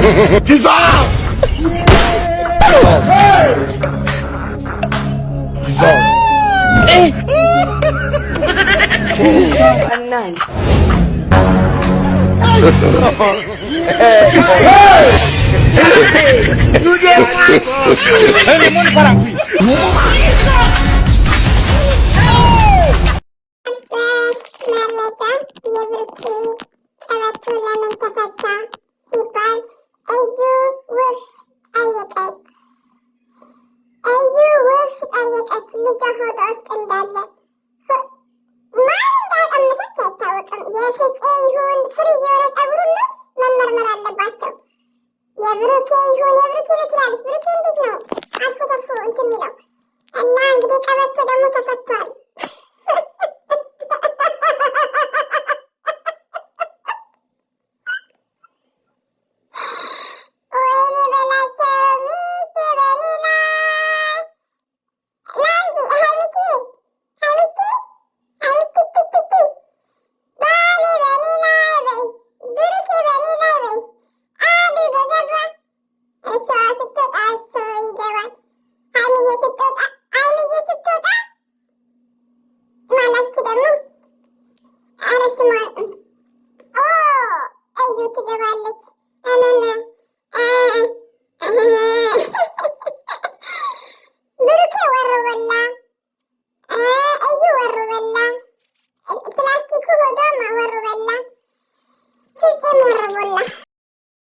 Dissolve! Dissolve! Anan.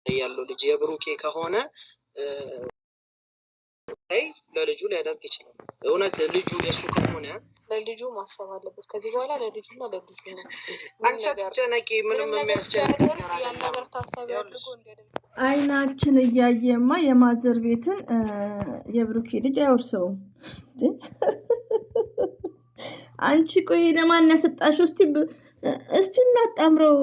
ያለው ልጅ የብሩኬ ከሆነ አይ ለልጁ ሊያደርግ ይችላል። እውነት ልጁ የሱ ከሆነ ለልጁ ማሰብ አለበት። ከዚህ በኋላ ለልጁና ለልጁ ነው። አንቺ አትጨነቂ። ምንም የሚያስጨንቅ ነገር ታሳቢ አድርጎ እንዲያደርግ አይናችን እያየማ የማዘር ቤትን የብሩኬ ልጅ አይወርሰውም። አንቺ ቆይ ለማን ያሰጣሽው? እስቲ እናጣምረው።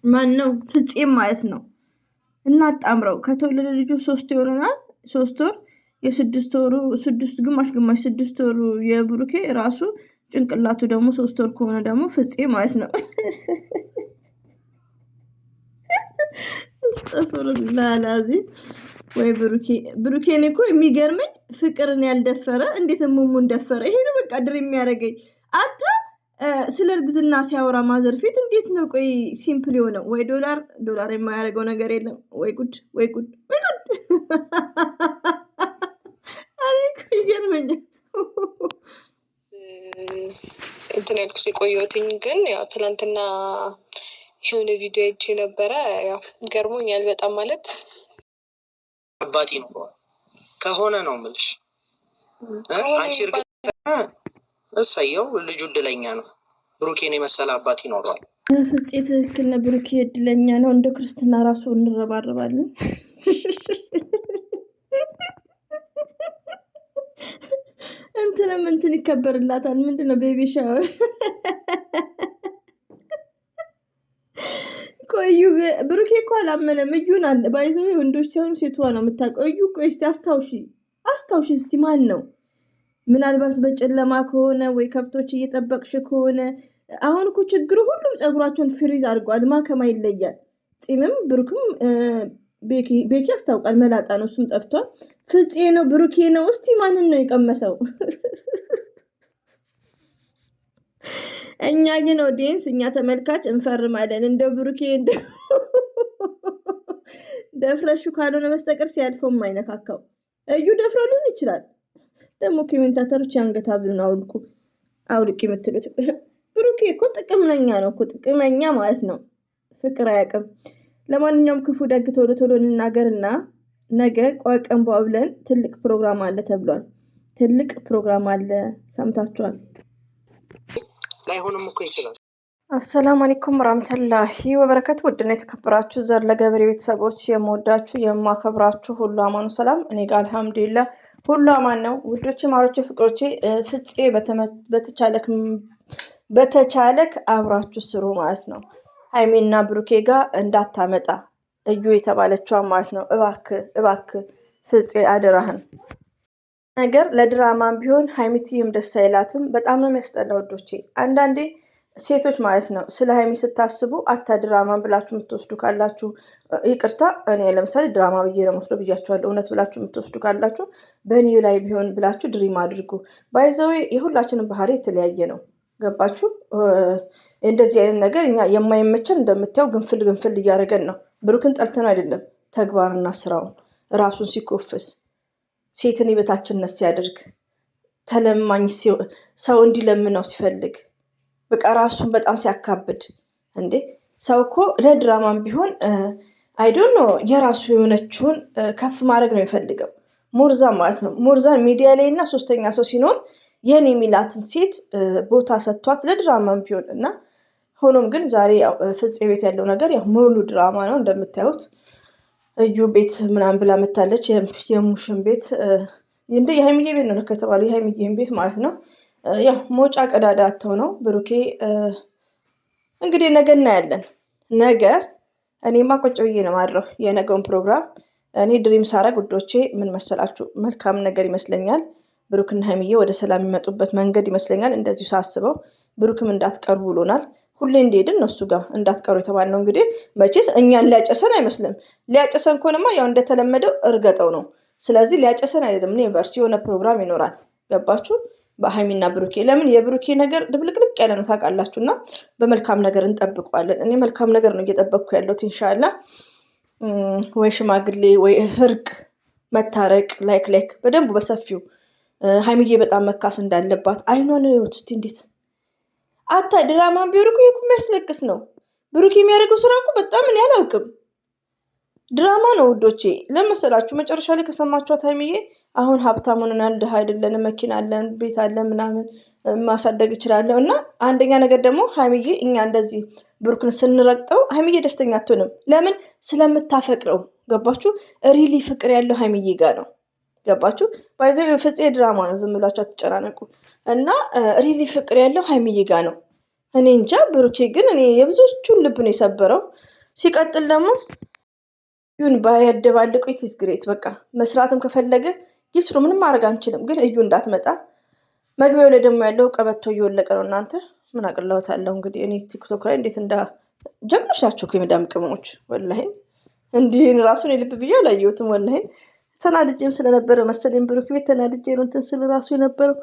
ማን ነው? ፍፄም ማለት ነው። እናጣምረው። ከተወለደ ልጁ 3 ይሆናል። 3 ወር የ6 ወሩ 6 ግማሽ 6 ወሩ የብሩኬ ራሱ ጭንቅላቱ ደግሞ 3 ወር ከሆነ ደግሞ ፍፄ ማለት ነው። አስተፍሩላላዚ ወይ ብሩኬን እኮ የሚገርመኝ ፍቅርን ያልደፈረ እንዴት ሙሙን ደፈረ። ይሄ ነው በቃ ድር የሚያደርገኝ። አታ ስለ እርግዝና ሲያወራ ማዘር ፊት እንዴት ነው ቆይ ሲምፕል የሆነው? ወይ ዶላር የማያደርገው ነገር የለም። ወይ ጉድ ወይ ጉድ ወይ ጉድ! አሬ ይገርመኛል። እንትን ያልኩት የቆየሁትኝ ግን ያው ትናንትና የሆነ ቪዲዮ አይቼ ነበረ። ያው ገርሞኛል በጣም ማለት አባቴ ነው ከሆነ ነው የምልሽ። አንቺ እርግጠኛ እሰየው ልጁ እድለኛ ነው። ብሩኬን የመሰለ አባት ይኖረዋል። ፍፄ ትክክል ነው። ብሩኬ እድለኛ ነው። እንደ ክርስትና ራሱ እንረባረባለን። እንትን ይከበርላታል። ምንድነው ቤቢ ሻወር ቆዩ። ብሩኬ እኮ አላመነም። እዩን አለ ባይዘው ወንዶች ሳይሆን ሴቷ ነው የምታውቀው። እዩ ቆይ እስቲ አስታውሺ እስቲ ማን ነው? ምናልባት በጨለማ ከሆነ ወይ ከብቶች እየጠበቅሽ ከሆነ። አሁን እኮ ችግሩ ሁሉም ጸጉራቸውን ፍሪዝ አድርጓል። ማከማ ይለያል። ጺምም ብሩክም ቤኪ ያስታውቃል። መላጣ ነው፣ እሱም ጠፍቷል። ፍፄ ነው ብሩኬ ነው? እስቲ ማንን ነው የቀመሰው? እኛ ግን ኦዲየንስ፣ እኛ ተመልካች እንፈርማለን። እንደ ብሩኬ ደፍረሹ ካልሆነ በስተቀር ሲያልፈው ማይነካካው። እዩ ደፍረው ሊሆን ይችላል። ደግሞ ኮሜንታተሮች ያንገታ ብሉን አውልቅ የምትሉት ብሩኬ እኮ ጥቅመኛ ነው እኮ ጥቅመኛ ማለት ነው። ፍቅር አያውቅም። ለማንኛውም ክፉ ደግ ቶሎ እንናገርና ነገ ቋቀን ባብለን ትልቅ ፕሮግራም አለ ተብሏል። ትልቅ ፕሮግራም አለ፣ ሰምታችኋል። ላይሆንም እኮ ይችላል። አሰላሙ አለይኩም ወራህመቱላሂ ወበረካቱ። ውድና የተከበራችሁ ዘር ለገበሬ ቤተሰቦች የምወዳችሁ የማከብራችሁ ሁሉ አማኑ ሰላም፣ እኔ ጋር አልሐምዱሊላህ ሁሉ አማን ነው። ውዶቼ ማሮቼ ፍቅሮቼ፣ ፍፄ በተቻለክ አብራችሁ ስሩ ማለት ነው። ሃይሚና ብሩኬ ጋር እንዳታመጣ እዩ የተባለችዋ ማለት ነው። እባክህ ፍፄ አደራህን። ነገር ለድራማም ቢሆን ሃይሚትዬም ደስ አይላትም። በጣም ነው የሚያስጠላው ውዶቼ። አንዳንዴ ሴቶች ማለት ነው ስለ ሀይሚ ስታስቡ ድራማን ብላችሁ የምትወስዱ ካላችሁ ይቅርታ፣ እኔ ለምሳሌ ድራማ ብዬ ነው የምወስደው ብያችኋለሁ። እውነት ብላችሁ የምትወስዱ ካላችሁ በእኔ ላይ ቢሆን ብላችሁ ድሪም አድርጉ። ባይዘዌ የሁላችንም ባህሪ የተለያየ ነው። ገባችሁ? እንደዚህ አይነት ነገር እኛ የማይመቸን እንደምታየው ግንፍል እያደረገን ነው። ብሩክን ጠልተን አይደለም፣ ተግባርና ስራውን ራሱን ሲኮፍስ፣ ሴትን የበታችነት ሲያደርግ፣ ተለማኝ ሰው እንዲለምነው ሲፈልግ፣ በቃ ራሱን በጣም ሲያካብድ። እንዴ ሰው እኮ ለድራማም ቢሆን አይዶን ነው የራሱ የሆነችውን ከፍ ማድረግ ነው የሚፈልገው። ሞርዛን ማለት ነው። ሞርዛን ሚዲያ ላይ እና ሶስተኛ ሰው ሲኖር ይህን የሚላትን ሴት ቦታ ሰጥቷት ለድራማም ቢሆን እና ሆኖም ግን ዛሬ ፍፄ ቤት ያለው ነገር ያው ሙሉ ድራማ ነው እንደምታዩት። እዩ ቤት ምናምን ብላ መታለች። የሙሽን ቤት እንደ የሀይሚዬ ቤት ነው ከተባሉ የሀይሚዬን ቤት ማለት ነው። ያው መውጫ ቀዳዳ አተው ነው። ብሩኬ እንግዲህ ነገ እናያለን። ነገ እኔማ ቁጭ ብዬ ነው ማድረው የነገውን ፕሮግራም። እኔ ድሪም ሳረግ ውዶቼ ምን መሰላችሁ፣ መልካም ነገር ይመስለኛል። ብሩክና ሀይሚዬ ወደ ሰላም የሚመጡበት መንገድ ይመስለኛል። እንደዚሁ ሳስበው ብሩክም እንዳትቀሩ ብሎናል። ሁሌ እንደሄድን እነሱ ጋር እንዳትቀሩ የተባልነው እንግዲህ መቼስ እኛን ሊያጨሰን አይመስልም። ሊያጨሰን ከሆነማ ያው እንደተለመደው እርገጠው ነው። ስለዚህ ሊያጨሰን አይደለም። ዩኒቨርሲቲ የሆነ ፕሮግራም ይኖራል። ገባችሁ? በሀይሚና ብሩኬ ለምን የብሩኬ ነገር ድብልቅልቅ ያለ ነው ታውቃላችሁ። እና በመልካም ነገር እንጠብቀዋለን። እኔ መልካም ነገር ነው እየጠበቅኩ ያለሁት። ኢንሻላ ወይ ሽማግሌ ወይ እርቅ መታረቅ ላይክ በደንቡ በሰፊው ሀይሚዬ በጣም መካስ እንዳለባት አይኗን ይወት እስቲ እንዴት ድራማን ቢሆን እኮ የሚያስለቅስ ነው። ብሩክ የሚያደርገው ስራ እኮ በጣም እኔ አላውቅም። ድራማ ነው ውዶቼ። ለመሰላችሁ መጨረሻ ላይ ከሰማችኋት ሀይሚዬ አሁን ሀብታም ሆነናል፣ ድሃ አይደለንም፣ መኪና አለን፣ ቤት አለን፣ ምናምን ማሳደግ እችላለሁ። እና አንደኛ ነገር ደግሞ ሀይሚዬ እኛ እንደዚህ ብሩክን ስንረግጠው ሀይሚዬ ደስተኛ አትሆንም። ለምን? ስለምታፈቅረው። ገባችሁ? ሪሊ ፍቅር ያለው ሀይሚዬ ጋር ነው። ገባችሁ? ባይዘ ፍፄ ድራማ ነው፣ ዝም ብላችሁ አትጨናነቁ። እና ሪሊ ፍቅር ያለው ሀይሚዬ ጋር ነው። እኔ እንጃ። ብሩኬ ግን እኔ የብዙዎቹን ልብ ነው የሰበረው። ሲቀጥል ደግሞ እዩን ባያደባልቁ ኢትስ ግሬት። በቃ መስራትም ከፈለገ ይስሩ፣ ምንም ማድረግ አንችልም። ግን እዩ እንዳትመጣ። መግቢያው ላይ ደግሞ ያለው ቀበቶ እየወለቀ ነው። እናንተ ምን አቅለውታለሁ እንግዲህ። እኔ ቲክቶክ ላይ እንዴት ጀግኖች ናቸው እኮ የመዳም ቅመሞች። ወላሂን እንዲህን ራሱን የልብ ብዬ አላየሁትም። ወላሂን ተናድጄም ስለነበረ መሰለኝ ብሩክ ቤት ተናድጄ ነው እንትን ስል ራሱ የነበረው።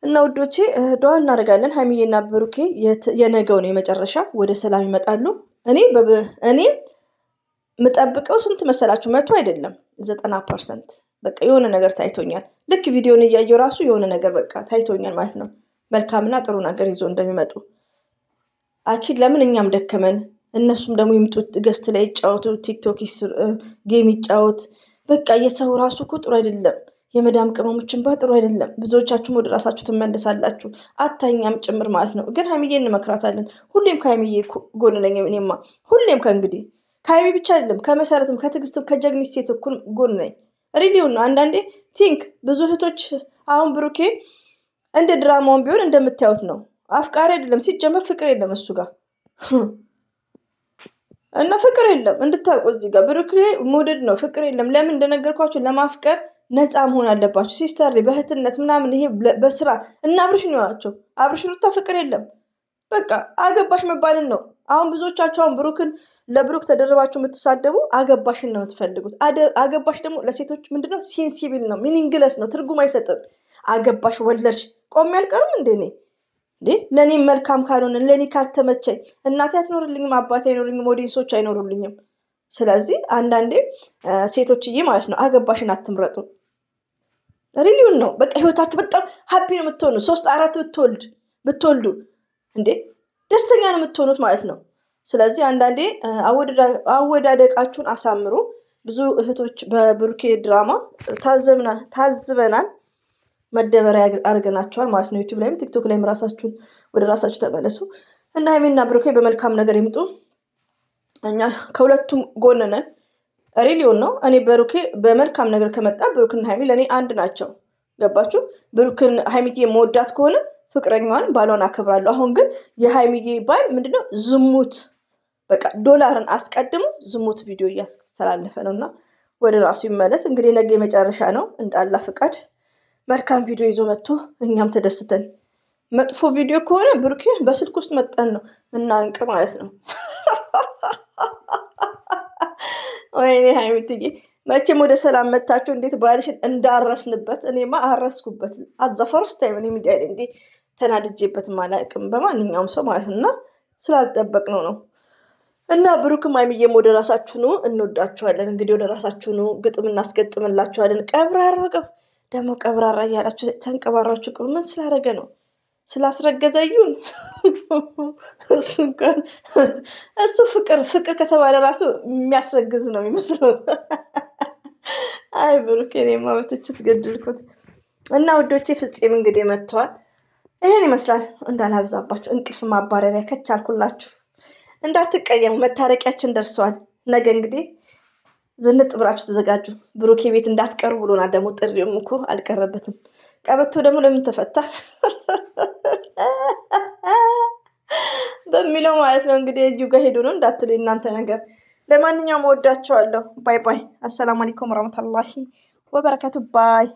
እና ውዶቼ ዱዓ እናደርጋለን። ሀይሚዬና ብሩኬ የነገውን የመጨረሻ ወደ ሰላም ይመጣሉ። እኔ የምጠብቀው ስንት መሰላችሁ? 100 አይደለም 90%። በቃ የሆነ ነገር ታይቶኛል። ልክ ቪዲዮን እያየው ራሱ የሆነ ነገር በቃ ታይቶኛል ማለት ነው። መልካምና ጥሩ ነገር ይዞ እንደሚመጡ አኪድ። ለምን እኛም ደከመን፣ እነሱም ደግሞ ይምጡት፣ ገስት ላይ ይጫወቱ፣ ቲክቶክ ጌም ይጫወት። በቃ የሰው ራሱ እኮ ጥሩ አይደለም። የመዳም ቅመሞችን ጥሩ አይደለም። ብዙዎቻችሁም ወደ ራሳችሁ ትመለሳላችሁ፣ አታኛም ጭምር ማለት ነው። ግን ሀይሚዬ እንመክራታለን። ሁሌም ከሀይሚዬ ጎን ነኝ እኔማ። ሁሌም ከእንግዲህ ከሀይሚ ብቻ አይደለም ከመሰረትም ከትዕግስትም ከጀግኒት ሴት እኩል ጎን ነኝ። ሪሊውን ነው። አንዳንዴ ቲንክ ብዙ እህቶች አሁን ብሩኬ እንደ ድራማውን ቢሆን እንደምታዩት ነው። አፍቃሪ አይደለም ሲጀመር፣ ፍቅር የለም እሱ ጋር እና ፍቅር የለም እንድታውቁ። እዚህ ጋር ብሩኬ ሞዴድ ነው፣ ፍቅር የለም። ለምን እንደነገርኳችሁ ለማፍቀር ነፃ መሆን አለባችሁ። ሲስተር በእህትነት ምናምን ይሄ በስራ እና አብርሽ ነው ያቸው። አብርሽ ሩታ ፍቅር የለም። በቃ አገባሽ መባልን ነው። አሁን ብዙዎቻችሁ አሁን ብሩክን ለብሩክ ተደረባችሁ የምትሳደቡ አገባሽን ነው የምትፈልጉት። አገባሽ ደግሞ ለሴቶች ምንድነው ሴንሲብል ነው፣ ሚኒንግለስ ነው፣ ትርጉም አይሰጥም። አገባሽ ወለድሽ ቆሜ አልቀርም እንዴ እንዴ ለእኔ መልካም ካልሆነ ለእኔ ካልተመቸኝ እናቴ አትኖርልኝም፣ አባቴ አይኖርልኝም፣ ኦዲየንሶች አይኖሩልኝም። ስለዚህ አንዳንዴ ሴቶችዬ ማለት ነው አገባሽን አትምረጡ። ሪሊውን ነው። በቃ ህይወታችሁ በጣም ሀፒ ነው የምትሆኑ። 3-4 ብትወልዱ እንዴ ደስተኛ ነው የምትሆኑት ማለት ነው። ስለዚህ አንዳንዴ አወዳደቃችሁን አሳምሩ። ብዙ እህቶች በብሩኬ ድራማ ታዝበናል፣ መደበሪያ አድርገናቸዋል ማለት ነው። ዩቲዩብ ላይም ቲክቶክ ላይም ወደ ራሳችሁ ተመለሱ እና ሀይሚና ብሩኬ በመልካም ነገር ይምጡ። እኛ ከሁለቱም ጎን ነን። ሪሊውን ነው። እኔ ብሩኬ በመልካም ነገር ከመጣ ብሩክና ሀይሚ ለእኔ አንድ ናቸው። ገባችሁ? ብሩክን ሀይሚዬ መወዳት ከሆነ ፍቅረኛዋን ባሏን አከብራለሁ። አሁን ግን የሀይሚዬ ባል ምንድነው ዝሙት፣ በቃ ዶላርን አስቀድሞ ዝሙት ቪዲዮ እያስተላለፈ ነው እና ወደ ራሱ ይመለስ። እንግዲህ ነገ የመጨረሻ ነው። እንዳላ ፍቃድ መልካም ቪዲዮ ይዞ መጥቶ እኛም ተደስተን መጥፎ ቪዲዮ ከሆነ ብሩኬ በስልክ ውስጥ መጠን ነው እናንቅ ማለት ነው። ወይኔ ሀይሚትዬ መቼም ወደ ሰላም መታችሁ እንዴት ባልሽን እንዳረስንበት እኔማ አረስኩበት። አዛ ፈርስት ታይም እኔ ሚዲያ ላይ እንዴ ተናድጄበትም አላውቅም በማንኛውም ሰው ማለት ነው። እና ስላልጠበቅነው ነው። እና ብሩክም ሀይሚዬም ወደ ራሳችሁ ነው፣ እንወዳችኋለን። እንግዲህ ወደ ራሳችሁ ነው፣ ግጥም እናስገጥምላችኋለን። ቀብራራ ደግሞ ቀብራራ እያላችሁ ተንቀባራችሁ ቅሩ ምን ስላደረገ ነው? ስላስረገዘዩን እሱ እንኳን እሱ ፍቅር ከተባለ ራሱ የሚያስረግዝ ነው የሚመስለው። አይ ብሩክ እኔማ በትችት ገድልኩት። እና ውዶቼ ፍፄም እንግዲህ መጥተዋል። ይሄን ይመስላል። እንዳላብዛባችሁ እንቅልፍ ማባረሪያ ከቻልኩላችሁ እንዳትቀየሙ። መታረቂያችን ደርሰዋል። ነገ እንግዲህ ዝንጥ ብላችሁ ተዘጋጁ። ብሩኬ ቤት እንዳትቀሩ ብሎናል። ደግሞ ጥሪውም እኮ አልቀረበትም። ቀበቶ ደግሞ ለምን ተፈታ በሚለው ማለት ነው። እንግዲህ እጁ ጋር ሄዱ ነው እንዳትሉ እናንተ ነገር። ለማንኛውም ወዳችኋለሁ። ባይ ባይ። አሰላሙ አለይኩም ወራህመቱላሂ ወበረካቱ። ባይ